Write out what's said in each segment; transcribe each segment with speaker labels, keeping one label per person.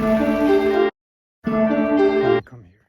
Speaker 1: Let me come here.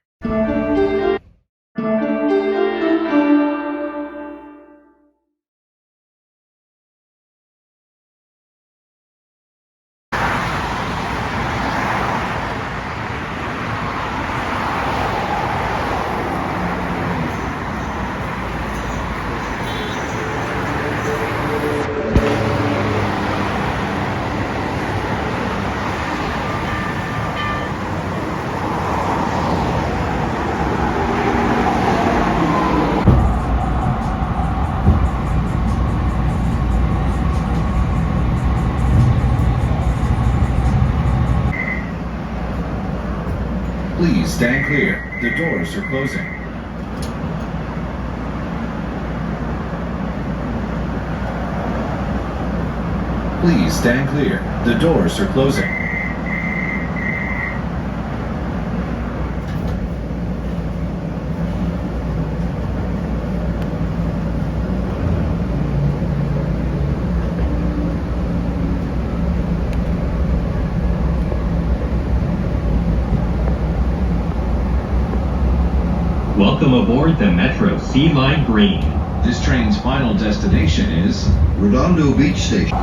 Speaker 2: Please stand clear. The doors are closing. Please stand clear. The doors are closing.
Speaker 3: Welcome aboard the Metro Sea Line Green.
Speaker 2: This train's final destination is
Speaker 4: Redondo Beach Station.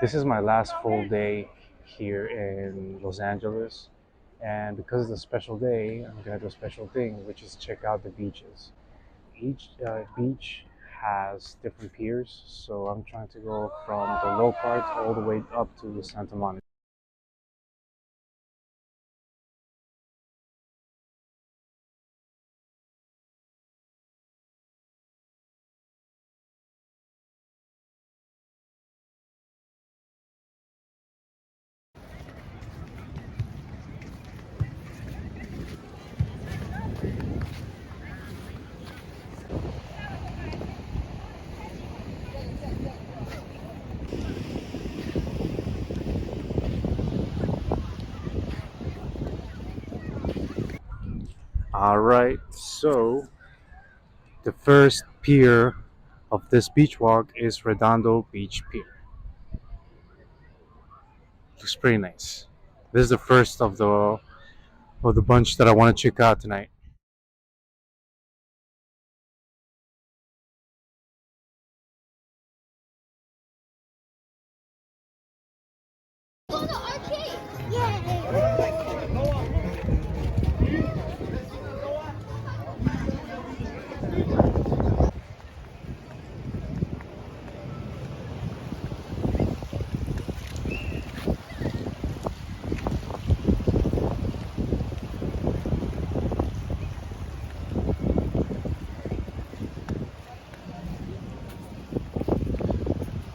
Speaker 1: This is my last full day here in Los Angeles, and because it's a special day, I'm gonna do a special thing, which is check out the beaches. Each beach has different piers, so I'm trying to go from the low part all the way up to Santa Monica. All right, so the first pier of this beach walk is Redondo Beach Pier. Looks pretty nice. This is the first of the bunch that I want to check out tonight.
Speaker 5: Go to the arcade! Yay!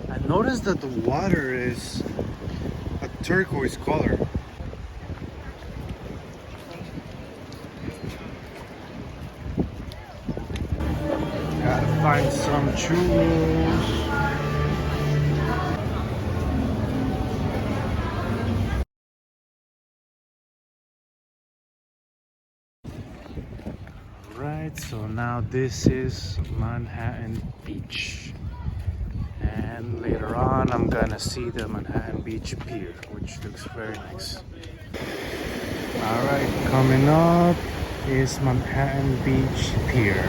Speaker 1: I noticed that the water is a turquoise color. Gotta find some churros. Right, so now this is Manhattan Beach. And later on, I'm gonna see the Manhattan Beach Pier, which looks very nice. Alright, coming up is Manhattan Beach Pier.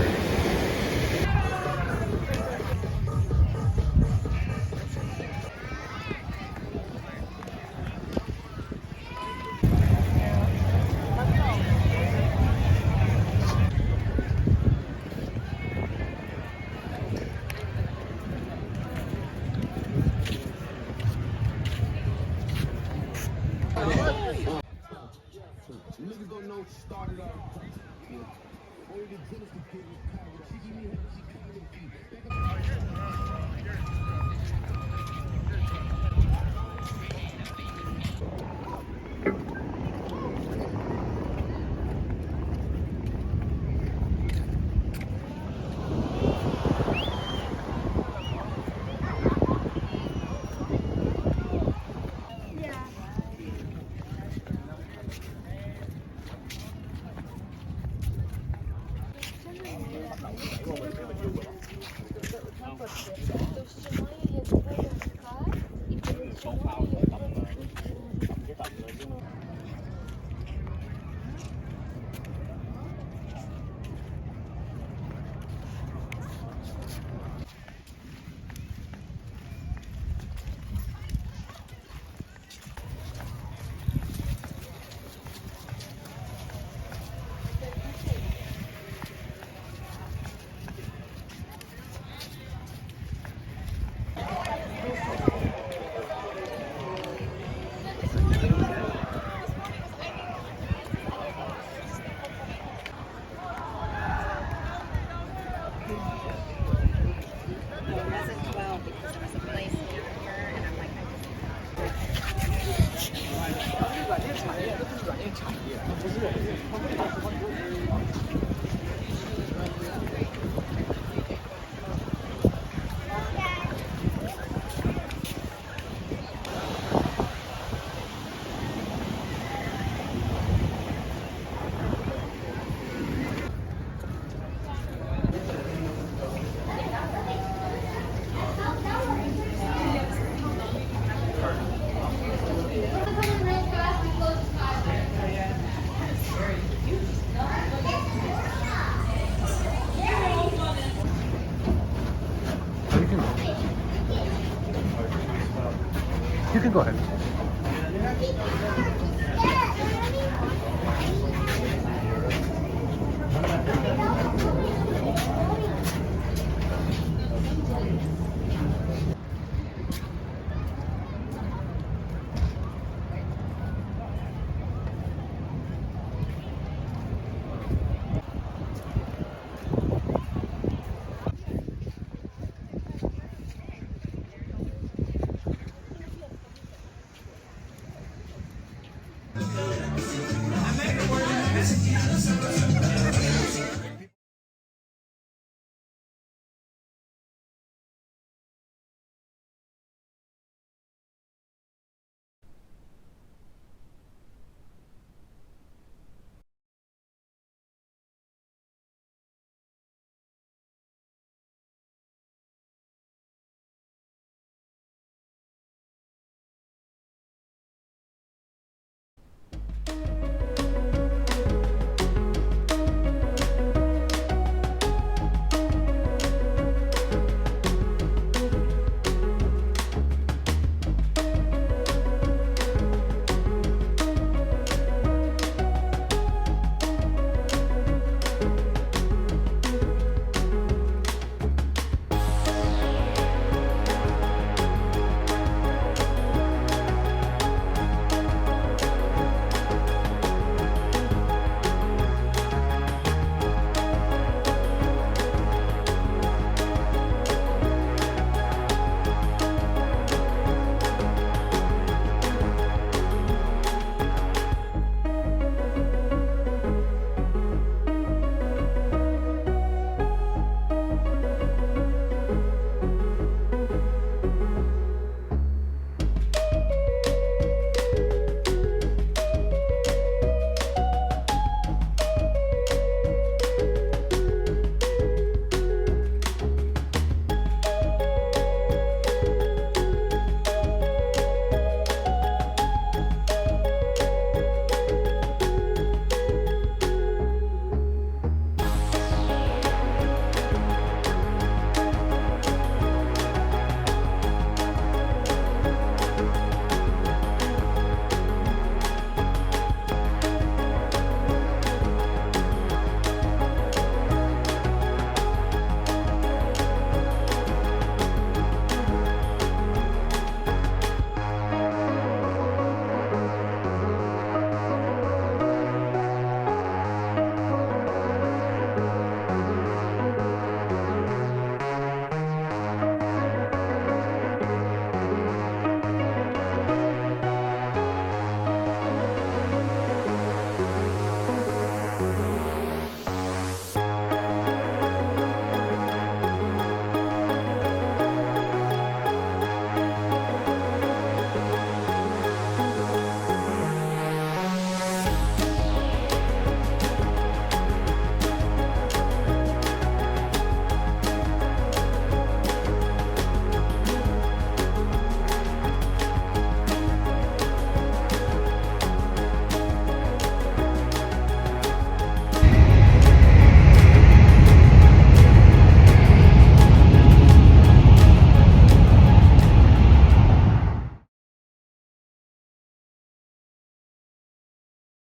Speaker 1: You can go. You can go ahead.